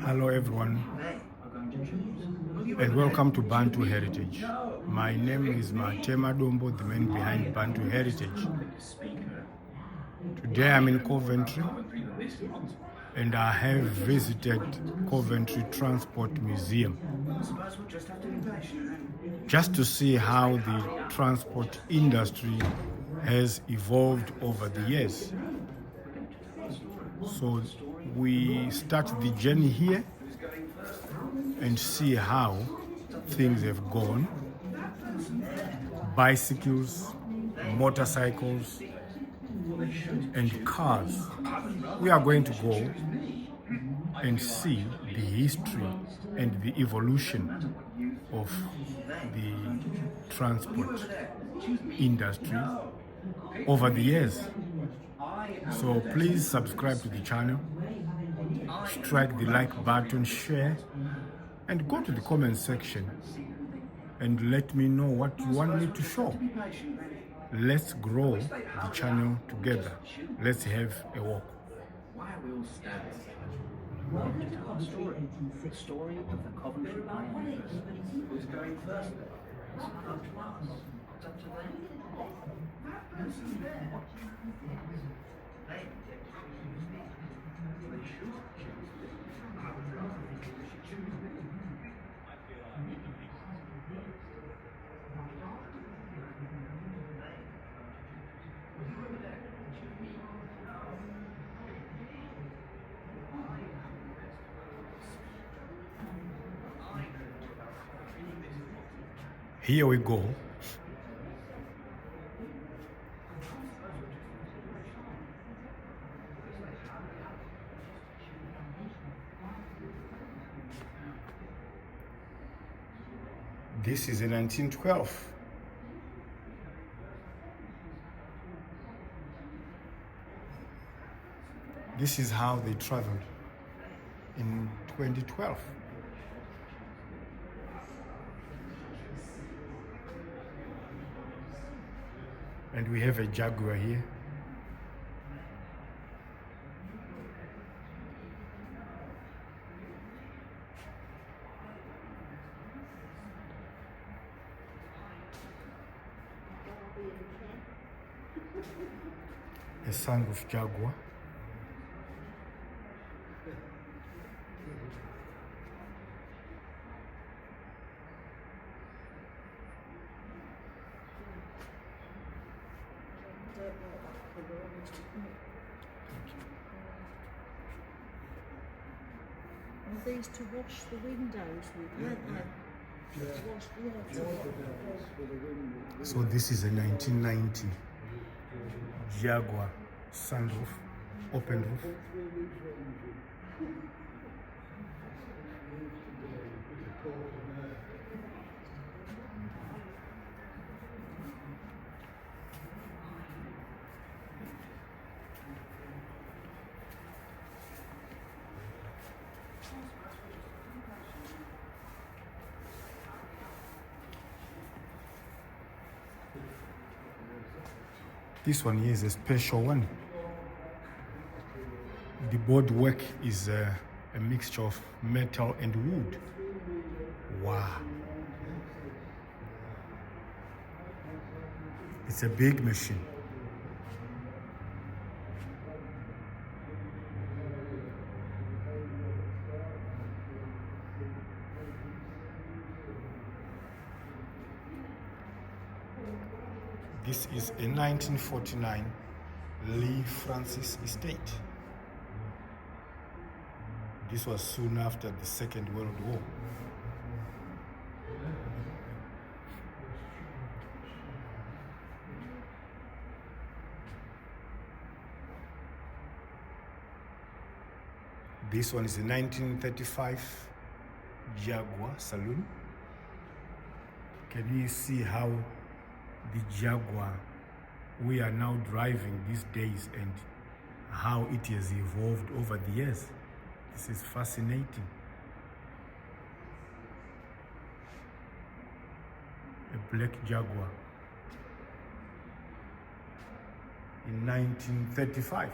Hello everyone, and welcome to Bantu Heritage. My name is Matema Dombo, the man behind Bantu Heritage. Today I'm in Coventry, and I have visited Coventry Transport Museum just to see how the transport industry has evolved over the years. So we start the journey here and see how things have gone. Bicycles, motorcycles, and cars. We are going to go and see the history and the evolution of the transport industry over the years. So please subscribe to the channel, strike the like button, share, and go to the comment section and let me know what you want me to show. Let's grow the channel together. Let's have a walk. Why are we all standing here? Want to tell a story. The story of the Coventry Pioneers. Who's going first? It's not up to us. It's up to them. Listen. They get to choose me. They should choose me. I would rather think they should choose me. I feel Here we go. This is in 1912. This is how they traveled in 2012. And we have a Jaguar here. A sunroof Jaguar. And these to wash the windows with, weren't they? So this is a 1990 Jaguar sunroof, open roof. This one here is a special one. The boardwork is a mixture of metal and wood. Wow. It's a big machine. This is a 1949 Lee Francis estate. This was soon after the Second World War. This one is a 1935 Jaguar Saloon. Can you see how the Jaguar we are now driving these days and how it has evolved over the years? This is fascinating. A black Jaguar in 1935.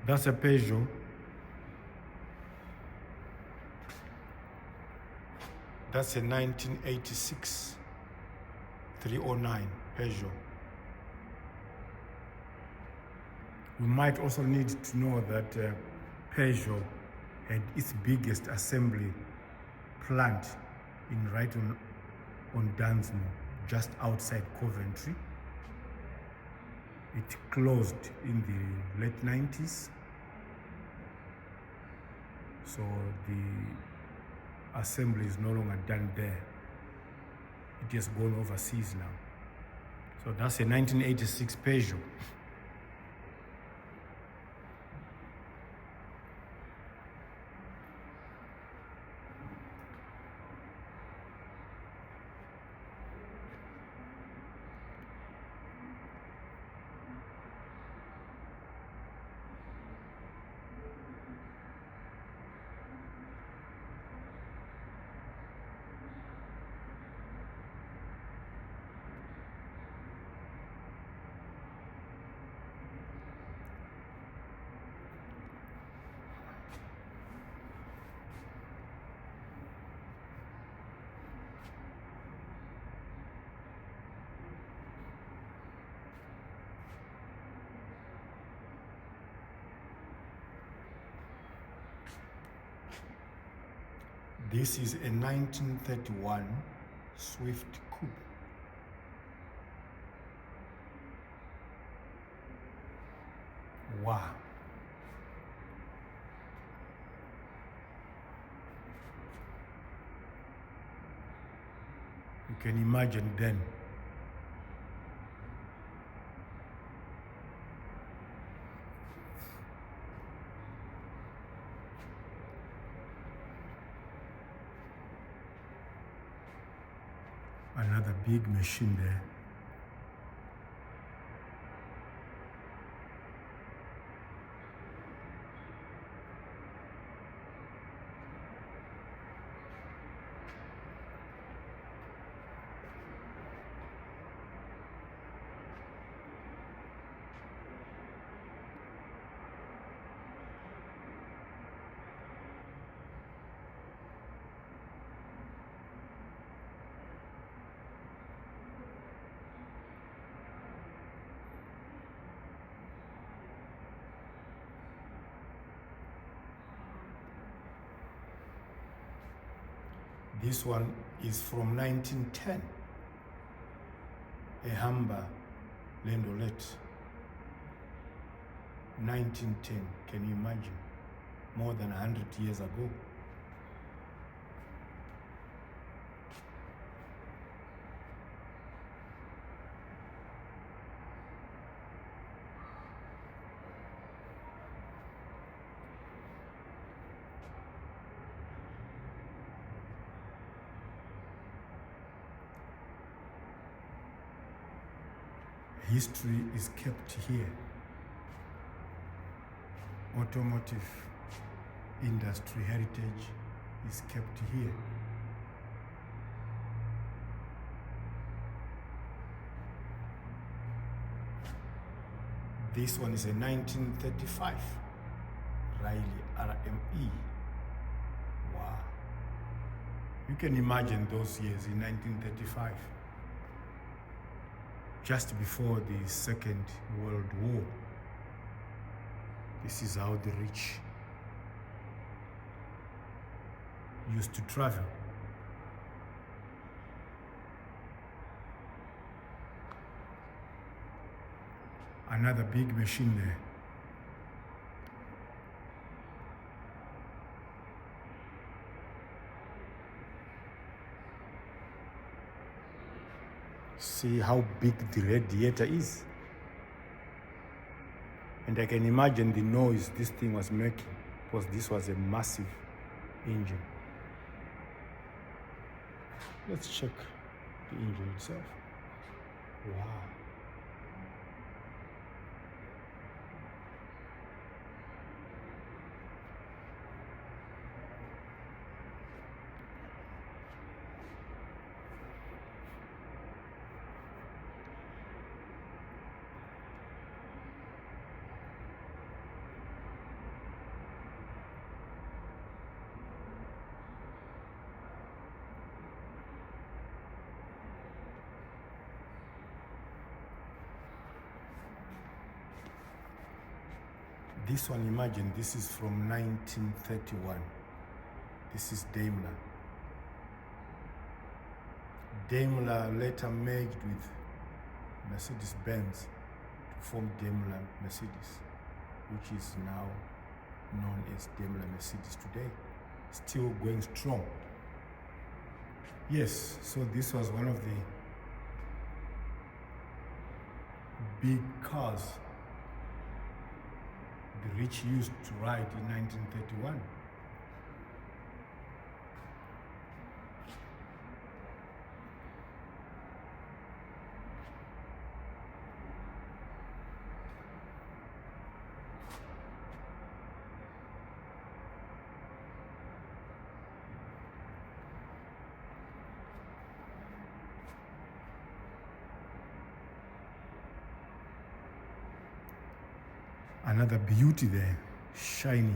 That's a Peugeot. That's a 1986 309 Peugeot. We might also need to know that Peugeot had its biggest assembly plant in right on Dunsmore, just outside Coventry. It closed in the late 90s. So the assembly is no longer done there. It has gone overseas now. So that's a 1986 Peugeot. This is a 1931 Swift Coupe. Wow. You can imagine then. Another big machine there. This one is from 1910, a Humber Landaulet. 1910, can you imagine? More than 100 years ago. History is kept here. Automotive industry heritage is kept here. This one is a 1935 Riley RME. Wow. You can imagine those years in 1935. Just before the Second World War. This is how the rich used to travel. Another big machine there. See how big the radiator is. And I can imagine the noise this thing was making, because this was a massive engine. Let's check the engine itself. Wow. This one, imagine, this is from 1931. This is Daimler. Daimler later merged with Mercedes-Benz to form Daimler Mercedes, which is now known as Daimler Mercedes today. Still going strong. Yes, so this was one of the big cars the rich used to ride in 1931. Another beauty there, shiny.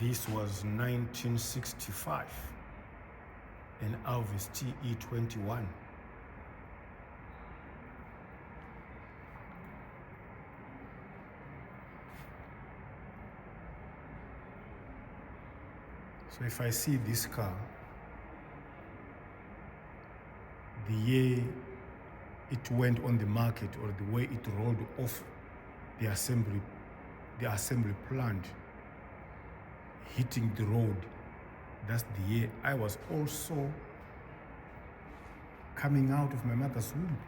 This was 1965. An Alvis TE21. So if I see this car, the year it went on the market or the way it rolled off the assembly plant, hitting the road, that's the year I was also coming out of my mother's womb,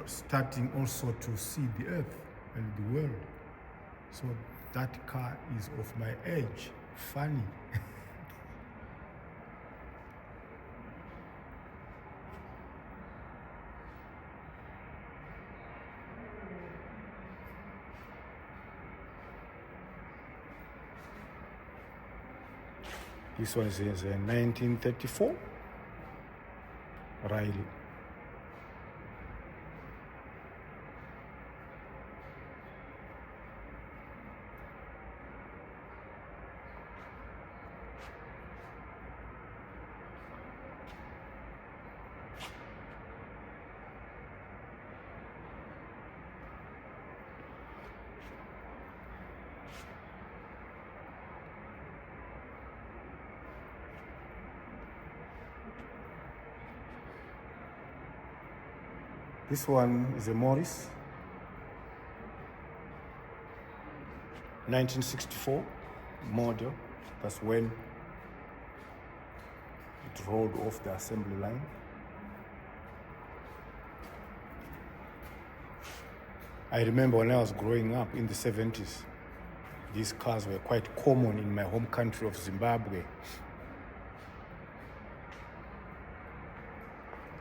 starting also to see the earth and the world. So that car is of my age. Funny. This one is a 1934 Riley. This one is a Morris, 1964 model. That's when it rolled off the assembly line. I remember when I was growing up in the 70s, these cars were quite common in my home country of Zimbabwe.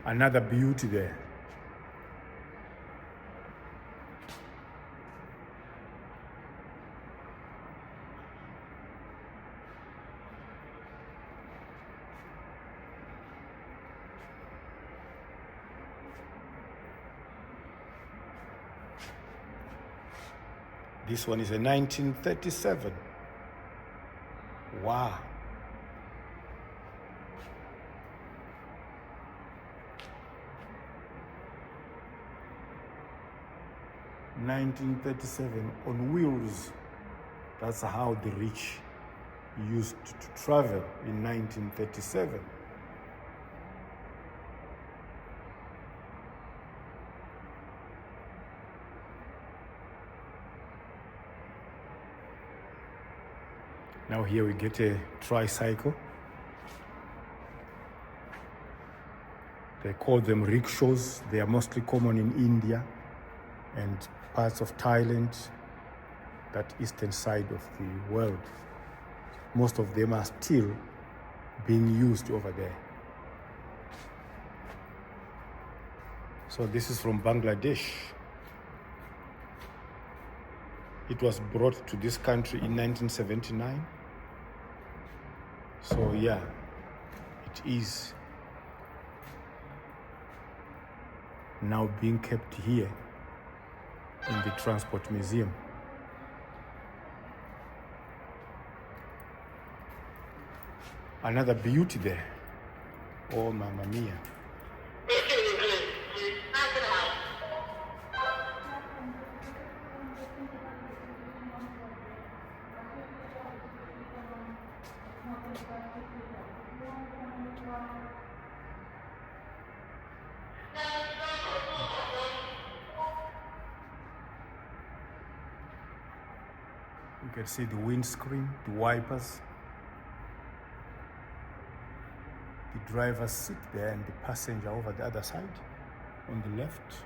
Another beauty there. This one is a 1937. Wow. (1937) on wheels. That's how the rich used to travel in 1937. Now here we get a tricycle. They call them rickshaws. They are mostly common in India and parts of Thailand, that eastern side of the world. Most of them are still being used over there. So this is from Bangladesh. It was brought to this country in 1979. So yeah, it is now being kept here in the Transport Museum. Another beauty there. Oh, Mamma Mia. You can see the windscreen, the wipers. The driver's seat there and the passenger over the other side on the left.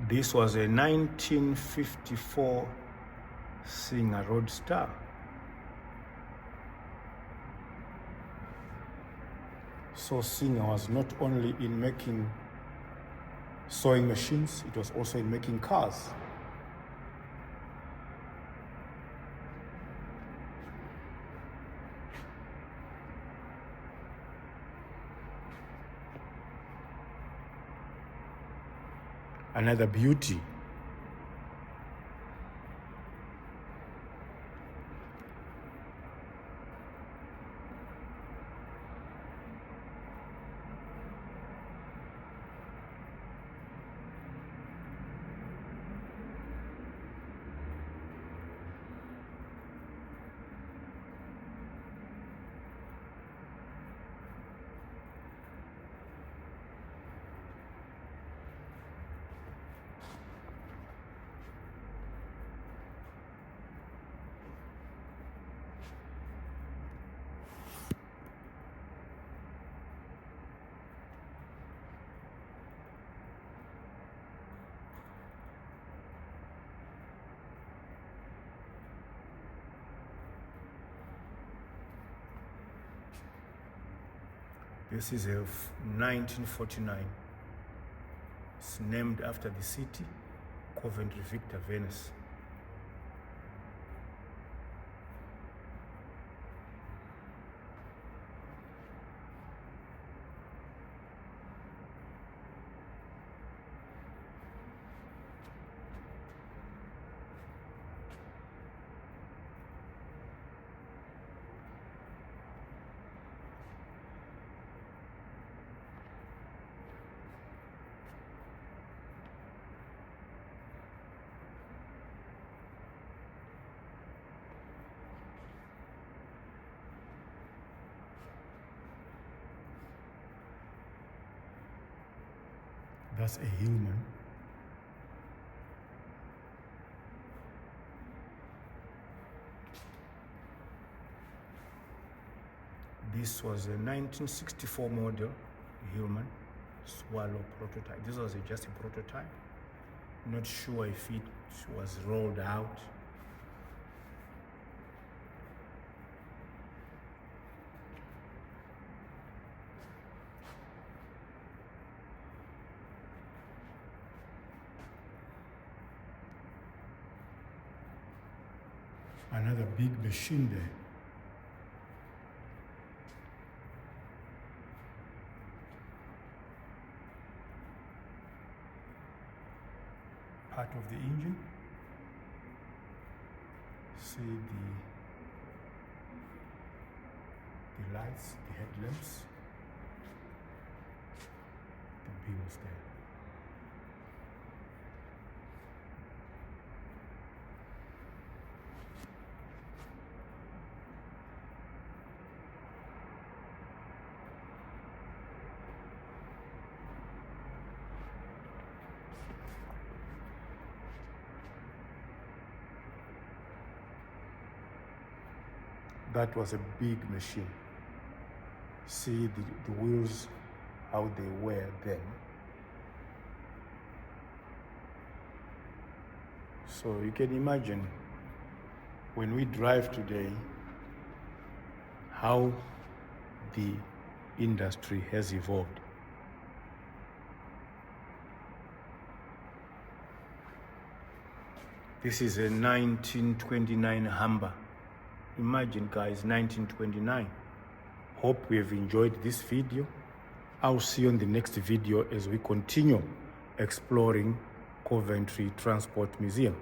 This was a 1954 Singer Roadster. So Singer was not only in making sewing machines, it was also in making cars. Another beauty. This is a 1949. It's named after the city, Coventry Victor, Venice. That's a Hillman. This was a 1964 model Hillman Swallow prototype. This was just a prototype. Not sure if it was rolled out. Another big machine there. Part of the engine. See the lights, the headlamps, the beams there. That was a big machine. See the wheels, how they were then. So you can imagine when we drive today, how the industry has evolved. This is a 1929 Humber. Imagine, guys, 1929. Hope we have enjoyed this video. I'll see you on the next video as we continue exploring Coventry Transport Museum.